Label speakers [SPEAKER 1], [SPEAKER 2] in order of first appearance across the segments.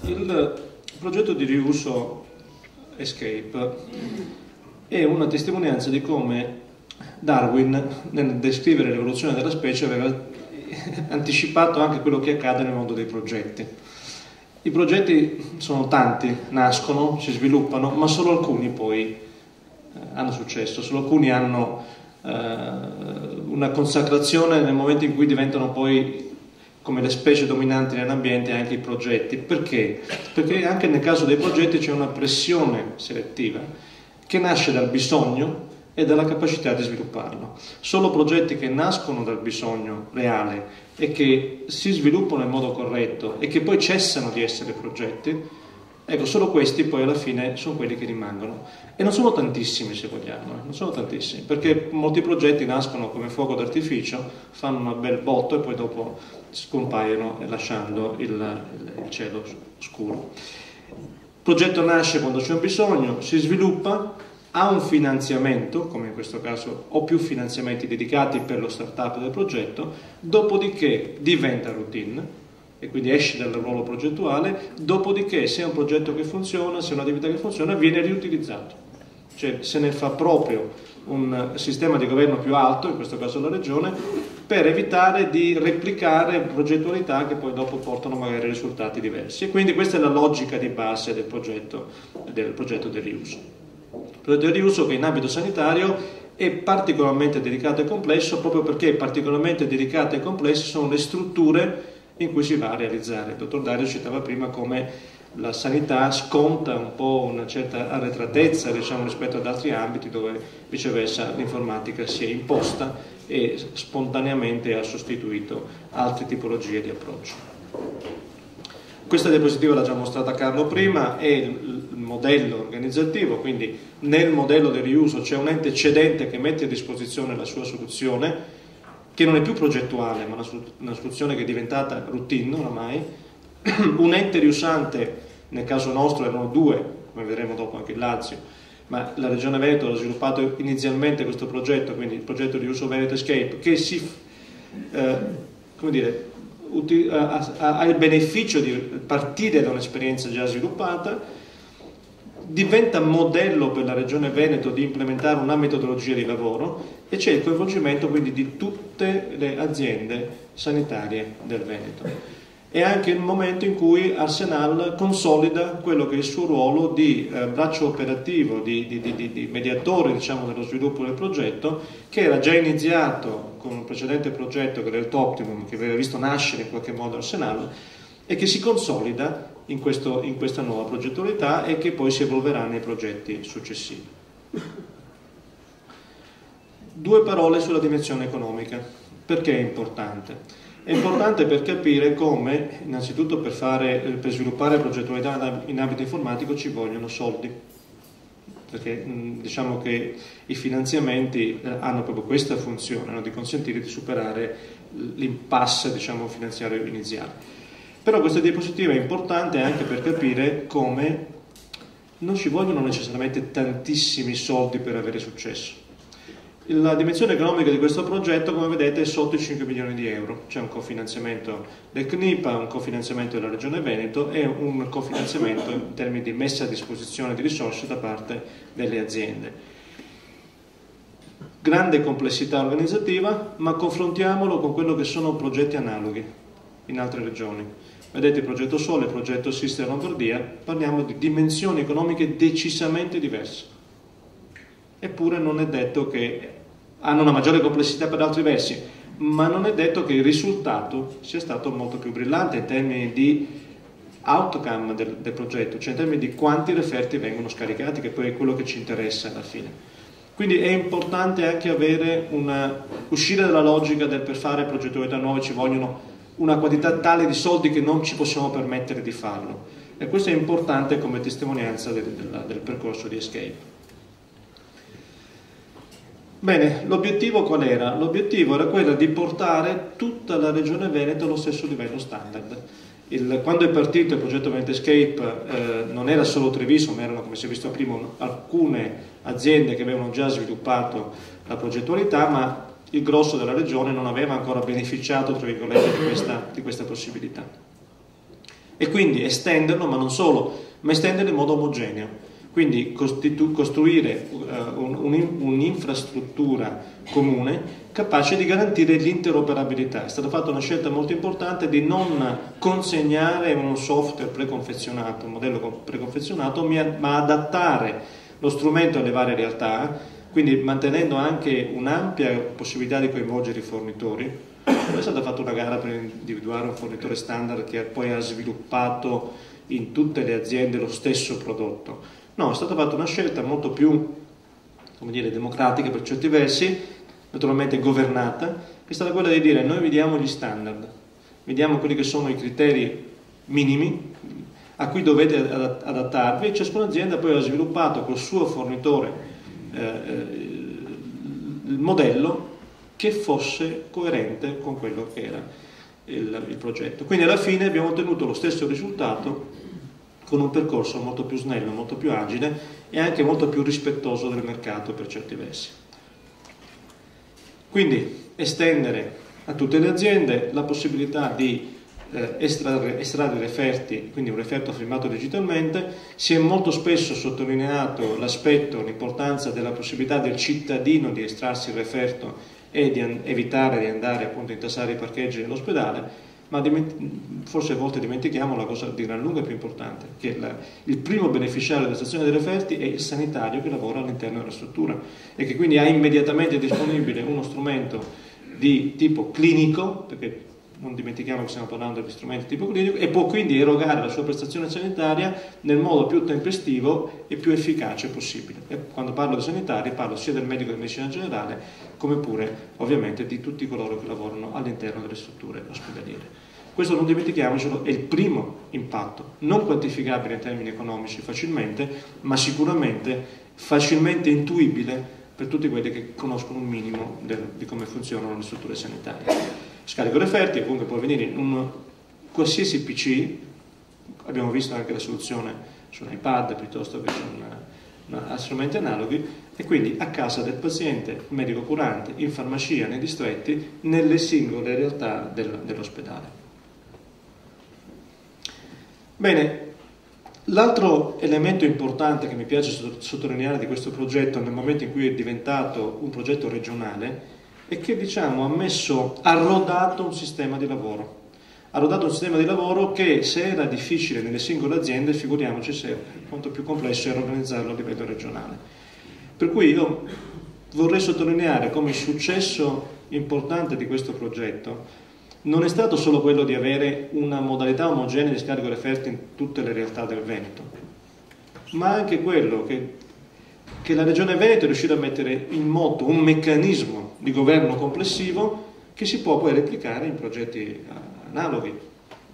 [SPEAKER 1] Il progetto di riuso Escape è una testimonianza di come Darwin, nel descrivere l'evoluzione della specie, aveva anticipato anche quello che accade nel mondo dei progetti. I progetti sono tanti, nascono, si sviluppano, ma solo alcuni poi hanno successo, solo alcuni hanno una consacrazione nel momento in cui diventano poi come le specie dominanti nell'ambiente anche i progetti. Perché? Perché anche nel caso dei progetti c'è una pressione selettiva che nasce dal bisogno e dalla capacità di svilupparlo. Solo progetti che nascono dal bisogno reale e che si sviluppano in modo corretto e che poi cessano di essere progetti, ecco, solo questi poi alla fine sono quelli che rimangono. E non sono tantissimi, se vogliamo, non sono tantissimi, perché molti progetti nascono come fuoco d'artificio, fanno un bel botto e poi dopo scompaiono lasciando il cielo scuro. Il progetto nasce quando c'è un bisogno, si sviluppa, ha un finanziamento, come in questo caso, o più finanziamenti dedicati per lo startup del progetto, dopodiché diventa routine e quindi esce dal ruolo progettuale, dopodiché se è un progetto che funziona, se è un'attività che funziona, viene riutilizzato. Cioè se ne fa proprio un sistema di governo più alto, in questo caso la regione, per evitare di replicare progettualità che poi dopo portano magari risultati diversi. E quindi questa è la logica di base del progetto del riuso. Il progetto del riuso che in ambito sanitario è particolarmente delicato e complesso, proprio perché particolarmente delicate e complesse sono le strutture in cui si va a realizzare. Il dottor Dario citava prima come la sanità sconta un po' una certa arretratezza, diciamo, rispetto ad altri ambiti dove viceversa l'informatica si è imposta e spontaneamente ha sostituito altre tipologie di approccio. Questa diapositiva l'ha già mostrata Carlo prima, è il modello organizzativo, quindi nel modello del riuso c'è un ente cedente che mette a disposizione la sua soluzione, che non è più progettuale, ma una soluzione che è diventata routine oramai, un ente riusante, nel caso nostro erano due, come vedremo dopo anche il Lazio, ma la Regione Veneto ha sviluppato inizialmente questo progetto, quindi il progetto di riuso Veneto Escape, che ha il beneficio di partire da un'esperienza già sviluppata, diventa modello per la Regione Veneto di implementare una metodologia di lavoro e c'è il coinvolgimento quindi di tutte le aziende sanitarie del Veneto. È anche il momento in cui Arsenal consolida quello che è il suo ruolo di braccio operativo, di mediatore, diciamo, dello sviluppo del progetto, che era già iniziato con un precedente progetto che era il Toptimum, che aveva visto nascere in qualche modo Arsenal, e che si consolida in questa nuova progettualità e che poi si evolverà nei progetti successivi. Due parole sulla dimensione economica. Perché è importante? È importante per capire come, innanzitutto per sviluppare progettualità in ambito informatico ci vogliono soldi, perché diciamo che i finanziamenti hanno proprio questa funzione, no? Di consentire di superare l'impasse, diciamo, finanziario iniziale. Però questa diapositiva è importante anche per capire come non ci vogliono necessariamente tantissimi soldi per avere successo. La dimensione economica di questo progetto, come vedete, è sotto i 5 milioni di euro. C'è un cofinanziamento del CNIPA, un cofinanziamento della Regione Veneto e un cofinanziamento in termini di messa a disposizione di risorse da parte delle aziende. Grande complessità organizzativa, ma confrontiamolo con quello che sono progetti analoghi in altre regioni. Vedete il progetto Sole, il progetto Sister Lombardia, parliamo di dimensioni economiche decisamente diverse. Eppure non è detto che hanno una maggiore complessità per altri versi, ma non è detto che il risultato sia stato molto più brillante in termini di outcome del progetto, cioè in termini di quanti referti vengono scaricati, che poi è quello che ci interessa alla fine. Quindi è importante anche uscire dalla logica del per fare progettualità nuove ci vogliono una quantità tale di soldi che non ci possiamo permettere di farlo. E questo è importante come testimonianza del percorso di Escape. Bene, l'obiettivo qual era? L'obiettivo era quello di portare tutta la Regione Veneto allo stesso livello standard. Quando è partito il progetto Veneto Escape non era solo Treviso, ma erano, come si è visto prima, alcune aziende che avevano già sviluppato la progettualità, ma il grosso della regione non aveva ancora beneficiato, tra virgolette, di questa possibilità. E quindi estenderlo, ma non solo, ma estenderlo in modo omogeneo. Quindi costruire un'infrastruttura comune capace di garantire l'interoperabilità. È stata fatta una scelta molto importante di non consegnare un software preconfezionato, un modello preconfezionato, ma adattare lo strumento alle varie realtà, quindi mantenendo anche un'ampia possibilità di coinvolgere i fornitori. Poi è stata fatta una gara per individuare un fornitore standard che poi ha sviluppato in tutte le aziende lo stesso prodotto. No, è stata fatta una scelta molto più, come dire, democratica per certi versi, naturalmente governata, che è stata quella di dire: noi vi diamo gli standard, vi diamo quelli che sono i criteri minimi a cui dovete adattarvi, e ciascuna azienda poi ha sviluppato col suo fornitore il modello che fosse coerente con quello che era il progetto. Quindi alla fine abbiamo ottenuto lo stesso risultato con un percorso molto più snello, molto più agile e anche molto più rispettoso del mercato per certi versi. Quindi estendere a tutte le aziende la possibilità di estrarre i referti, quindi un referto firmato digitalmente. Si è molto spesso sottolineato l'aspetto, l'importanza della possibilità del cittadino di estrarsi il referto e di evitare di andare appunto a intassare i parcheggi dell'ospedale, ma forse a volte dimentichiamo la cosa di gran lunga più importante, che il primo beneficiario della stazione dei referti è il sanitario che lavora all'interno della struttura e che quindi ha immediatamente disponibile uno strumento di tipo clinico, perché non dimentichiamo che stiamo parlando di strumenti tipo clinico, e può quindi erogare la sua prestazione sanitaria nel modo più tempestivo e più efficace possibile. E quando parlo di sanitari parlo sia del medico di medicina generale come pure ovviamente di tutti coloro che lavorano all'interno delle strutture ospedaliere. Questo, non dimentichiamocelo, è il primo impatto, non quantificabile in termini economici facilmente, ma sicuramente facilmente intuibile per tutti quelli che conoscono un minimo di come funzionano le strutture sanitarie. Scarico referti, comunque può avvenire in un qualsiasi PC, abbiamo visto anche la soluzione su un iPad piuttosto che su strumenti analoghi, e quindi a casa del paziente, medico curante, in farmacia, nei distretti, nelle singole realtà dell'ospedale. Bene, l'altro elemento importante che mi piace sottolineare di questo progetto nel momento in cui è diventato un progetto regionale è che, diciamo, ha rodato un sistema di lavoro. Ha rodato un sistema di lavoro che, se era difficile nelle singole aziende, figuriamoci quanto più complesso era organizzarlo a livello regionale. Per cui io vorrei sottolineare come il successo importante di questo progetto non è stato solo quello di avere una modalità omogenea di scarico referti in tutte le realtà del Veneto, ma anche quello che la Regione Veneto è riuscita a mettere in moto un meccanismo di governo complessivo che si può poi replicare in progetti analoghi.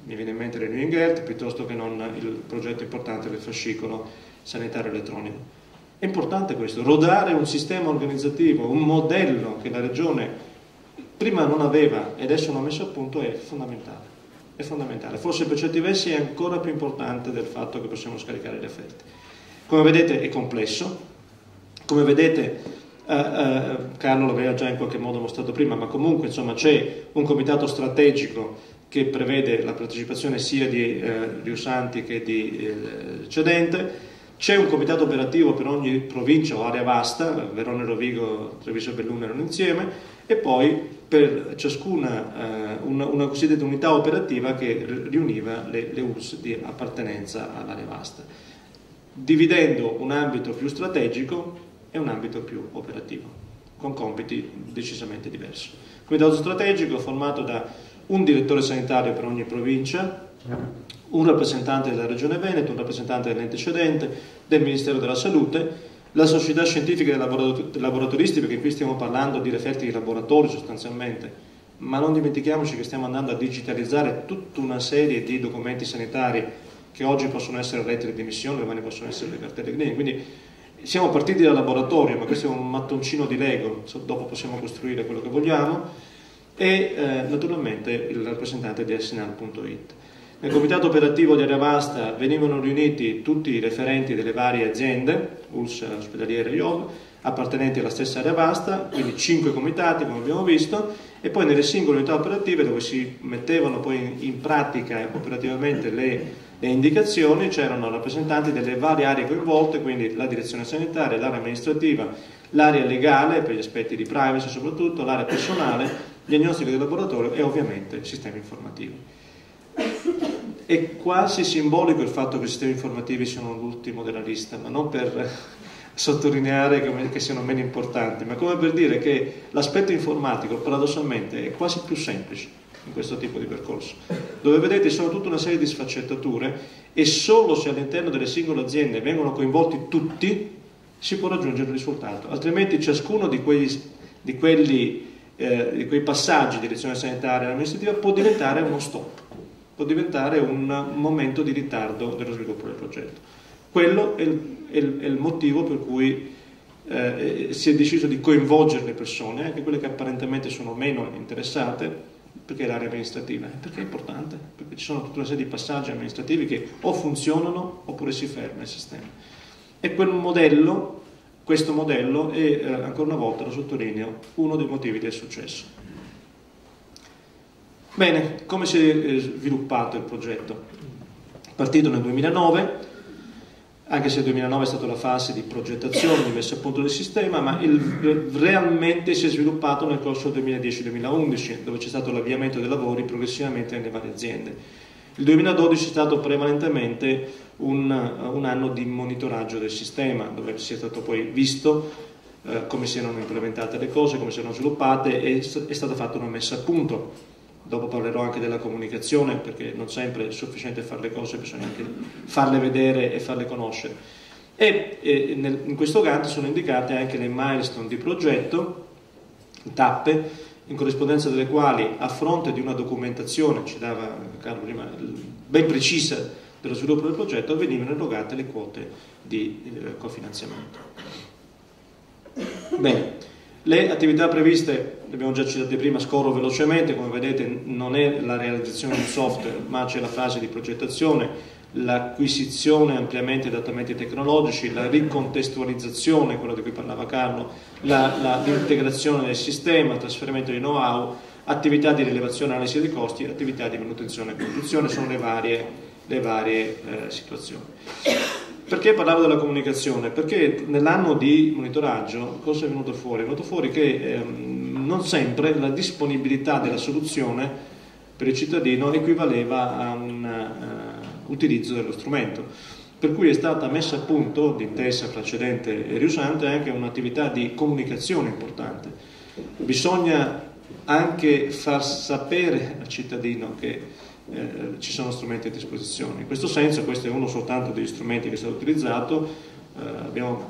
[SPEAKER 1] Mi viene in mente le New England, piuttosto che non il progetto importante del fascicolo sanitario elettronico. È importante questo, rodare un sistema organizzativo, un modello che la Regione prima non aveva e adesso non ha messo a punto, è fondamentale. È fondamentale. Forse per certi versi è ancora più importante del fatto che possiamo scaricare le offerte. Come vedete è complesso, come vedete Carlo l'aveva già in qualche modo mostrato prima, ma comunque insomma c'è un comitato strategico che prevede la partecipazione sia di riusanti che di cedente. C'è un comitato operativo per ogni provincia o area vasta, Verona, Rovigo, Treviso e Belluno erano insieme, e poi per ciascuna una cosiddetta unità operativa che riuniva le URSS di appartenenza all'area vasta, dividendo un ambito più strategico e un ambito più operativo, con compiti decisamente diversi. Il comitato strategico è formato da un direttore sanitario per ogni provincia, un rappresentante della Regione Veneto, un rappresentante dell'ente cedente, del Ministero della Salute, la società scientifica dei laboratoristi, perché qui stiamo parlando di referti di laboratorio sostanzialmente, ma non dimentichiamoci che stiamo andando a digitalizzare tutta una serie di documenti sanitari che oggi possono essere lettere di emissione, domani possono essere le cartelle cliniche, quindi siamo partiti dal laboratorio, ma questo è un mattoncino di Lego, dopo possiamo costruire quello che vogliamo, e naturalmente il rappresentante di Essinal.it. Nel comitato operativo di area vasta venivano riuniti tutti i referenti delle varie aziende, ULSS, ospedaliere e IOV, appartenenti alla stessa area vasta, quindi 5 comitati come abbiamo visto, e poi nelle singole unità operative dove si mettevano poi in pratica operativamente le indicazioni c'erano rappresentanti delle varie aree coinvolte, quindi la direzione sanitaria, l'area amministrativa, l'area legale per gli aspetti di privacy soprattutto, l'area personale, diagnostica del laboratorio e ovviamente il sistema informativo. È quasi simbolico il fatto che i sistemi informativi siano l'ultimo della lista, ma non per sottolineare che siano meno importanti, ma come per dire che l'aspetto informatico paradossalmente è quasi più semplice in questo tipo di percorso, dove vedete sono tutta una serie di sfaccettature e solo se all'interno delle singole aziende vengono coinvolti tutti si può raggiungere il risultato, altrimenti ciascuno di quei passaggi di direzione sanitaria e amministrativa può diventare uno stop, può diventare un momento di ritardo dello sviluppo del progetto. Quello è il motivo per cui si è deciso di coinvolgere le persone, anche quelle che apparentemente sono meno interessate, perché è l'area amministrativa, perché è importante, perché ci sono tutta una serie di passaggi amministrativi che o funzionano oppure si ferma il sistema. E questo modello è, ancora una volta lo sottolineo, uno dei motivi del successo. Bene, come si è sviluppato il progetto? Partito nel 2009, anche se il 2009 è stata la fase di progettazione, di messa a punto del sistema, ma realmente si è sviluppato nel corso del 2010-2011, dove c'è stato l'avviamento dei lavori progressivamente nelle varie aziende. Il 2012 è stato prevalentemente un anno di monitoraggio del sistema, dove si è stato poi visto come si erano implementate le cose, come si erano sviluppate e è stata fatta una messa a punto. Dopo parlerò anche della comunicazione, perché non sempre è sufficiente fare le cose, bisogna anche farle vedere e farle conoscere. In questo Gantt sono indicate anche le milestone di progetto, tappe, in corrispondenza delle quali, a fronte di una documentazione, ci dava Carlo prima, ben precisa dello sviluppo del progetto, venivano erogate le quote di cofinanziamento. Bene. Le attività previste, le abbiamo già citate prima, scorro velocemente, come vedete non è la realizzazione di un software, ma c'è la fase di progettazione, l'acquisizione e ampliamento di adattamenti tecnologici, la ricontestualizzazione, quello di cui parlava Carlo, l'integrazione del sistema, il trasferimento di know-how, attività di rilevazione e analisi dei costi, attività di manutenzione e conduzione, sono le varie situazioni. Perché parlavo della comunicazione? Perché nell'anno di monitoraggio cosa è venuto fuori? È venuto fuori che non sempre la disponibilità della soluzione per il cittadino equivaleva a un utilizzo dello strumento, per cui è stata messa a punto, d'intesa fra cedente e riusante, anche un'attività di comunicazione importante. Bisogna anche far sapere al cittadino che ci sono strumenti a disposizione. In questo senso, questo è uno soltanto degli strumenti che è stato utilizzato. Abbiamo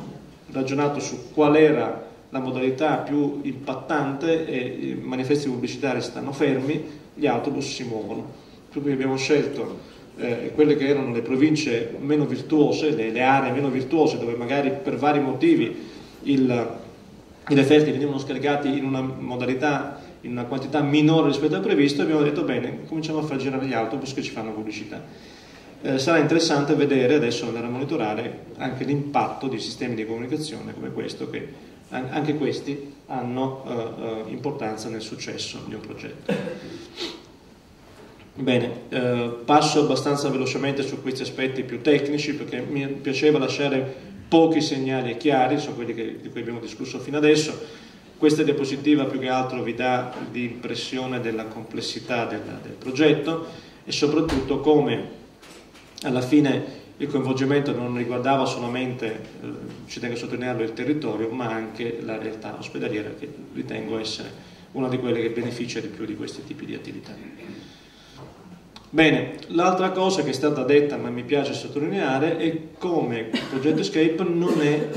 [SPEAKER 1] ragionato su qual era la modalità più impattante e i manifesti pubblicitari stanno fermi, gli autobus si muovono. Per cui abbiamo scelto quelle che erano le province meno virtuose, le aree meno virtuose, dove magari per vari motivi i referti venivano scaricati in una modalità, in una quantità minore rispetto al previsto, e abbiamo detto bene, cominciamo a far girare gli autobus che ci fanno pubblicità. Sarà interessante vedere adesso, andare a monitorare anche l'impatto di sistemi di comunicazione come questo, che anche questi hanno importanza nel successo di un progetto. Bene, passo abbastanza velocemente su questi aspetti più tecnici, perché mi piaceva lasciare pochi segnali chiari, sono quelli di cui abbiamo discusso fino adesso. Questa diapositiva più che altro vi dà l'impressione della complessità del progetto e soprattutto come alla fine il coinvolgimento non riguardava solamente, ci tengo a sottolinearlo, il territorio, ma anche la realtà ospedaliera, che ritengo essere una di quelle che beneficia di più di questi tipi di attività. Bene, l'altra cosa che è stata detta, ma mi piace sottolineare, è come il progetto Escape non è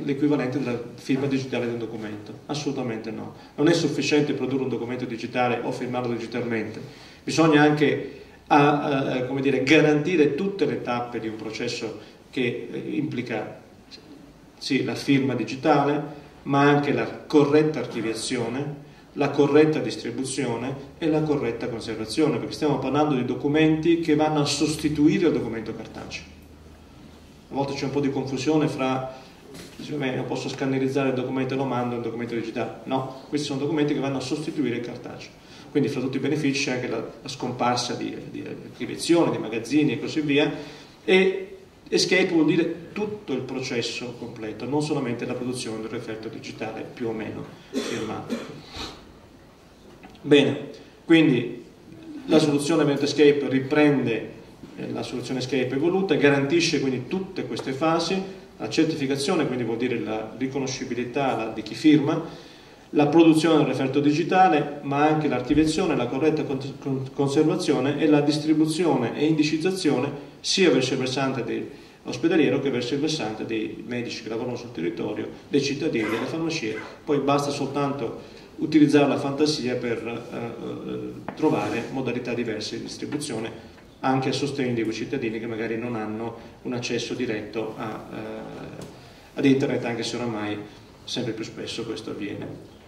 [SPEAKER 1] l'equivalente della firma digitale di un documento, assolutamente no. Non è sufficiente produrre un documento digitale o firmarlo digitalmente, bisogna anche come dire, garantire tutte le tappe di un processo che implica sì, la firma digitale, ma anche la corretta archiviazione, la corretta distribuzione e la corretta conservazione, perché stiamo parlando di documenti che vanno a sostituire il documento cartaceo. A volte c'è un po' di confusione fra Dice, beh, io posso scannerizzare il documento e lo mando in documento digitale. No, questi sono documenti che vanno a sostituire il cartaceo. Quindi fra tutti i benefici c'è anche la scomparsa di archiviazione, di magazzini e così via. E Escape vuol dire tutto il processo completo, non solamente la produzione del referto digitale più o meno firmato. Bene, quindi la soluzione Event Escape riprende la soluzione Escape evoluta, garantisce quindi tutte queste fasi, la certificazione, quindi vuol dire la riconoscibilità di chi firma, la produzione del referto digitale, ma anche l'archiviazione, la corretta conservazione e la distribuzione e indicizzazione sia verso il versante ospedaliero che verso il versante dei medici che lavorano sul territorio, dei cittadini, delle farmacie. Poi basta soltanto utilizzare la fantasia per trovare modalità diverse di distribuzione anche a sostegno di quei cittadini che magari non hanno un accesso diretto ad internet, anche se oramai sempre più spesso questo avviene.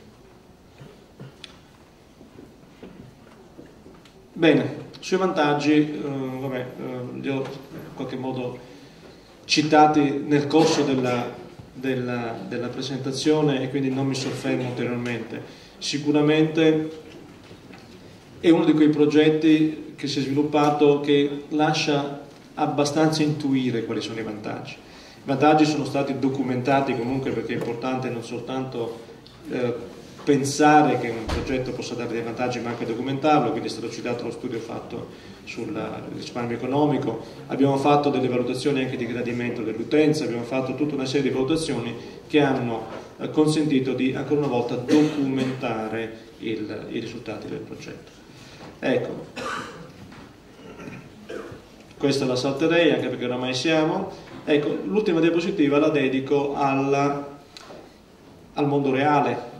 [SPEAKER 1] Bene, sui vantaggi, li ho in qualche modo citati nel corso della presentazione e quindi non mi soffermo ulteriormente. Sicuramente è uno di quei progetti che si è sviluppato che lascia abbastanza intuire quali sono i vantaggi. I vantaggi sono stati documentati comunque, perché è importante non soltanto pensare che un progetto possa dare dei vantaggi, ma anche documentarlo. Quindi è stato citato lo studio fatto sul risparmio economico, abbiamo fatto delle valutazioni anche di gradimento dell'utenza, abbiamo fatto tutta una serie di valutazioni che hanno consentito di ancora una volta documentare i risultati del progetto. Ecco, questa la salterei anche perché oramai siamo. Ecco, l'ultima diapositiva la dedico al mondo reale.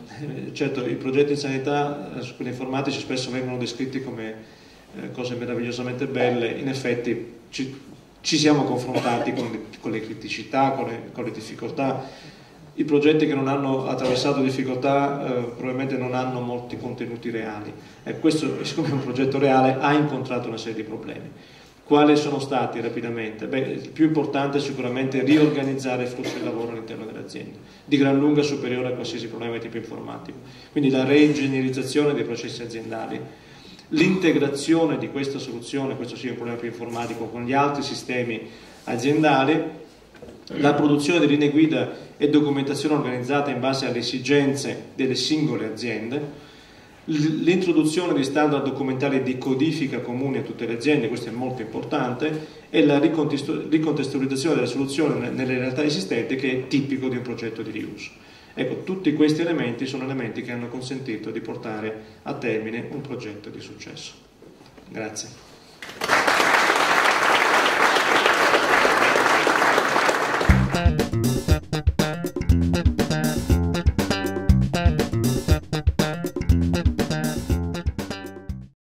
[SPEAKER 1] Certo, i progetti in sanità su quelli informatici spesso vengono descritti come cose meravigliosamente belle. In effetti ci siamo confrontati con le criticità, con le difficoltà. I progetti che non hanno attraversato difficoltà probabilmente non hanno molti contenuti reali. Questo, siccome è un progetto reale, ha incontrato una serie di problemi. Quali sono stati rapidamente? Beh, il più importante è sicuramente riorganizzare il flusso di lavoro all'interno dell'azienda, di gran lunga superiore a qualsiasi problema di tipo informatico. Quindi la reingegnerizzazione dei processi aziendali, l'integrazione di questa soluzione, questo sì è un problema più informatico, con gli altri sistemi aziendali, la produzione di linee guida e documentazione organizzata in base alle esigenze delle singole aziende, l'introduzione di standard documentali di codifica comuni a tutte le aziende, questo è molto importante, e la ricontestualizzazione della soluzione nelle realtà esistenti, che è tipico di un progetto di riuso. Ecco, tutti questi elementi sono elementi che hanno consentito di portare a termine un progetto di successo. Grazie.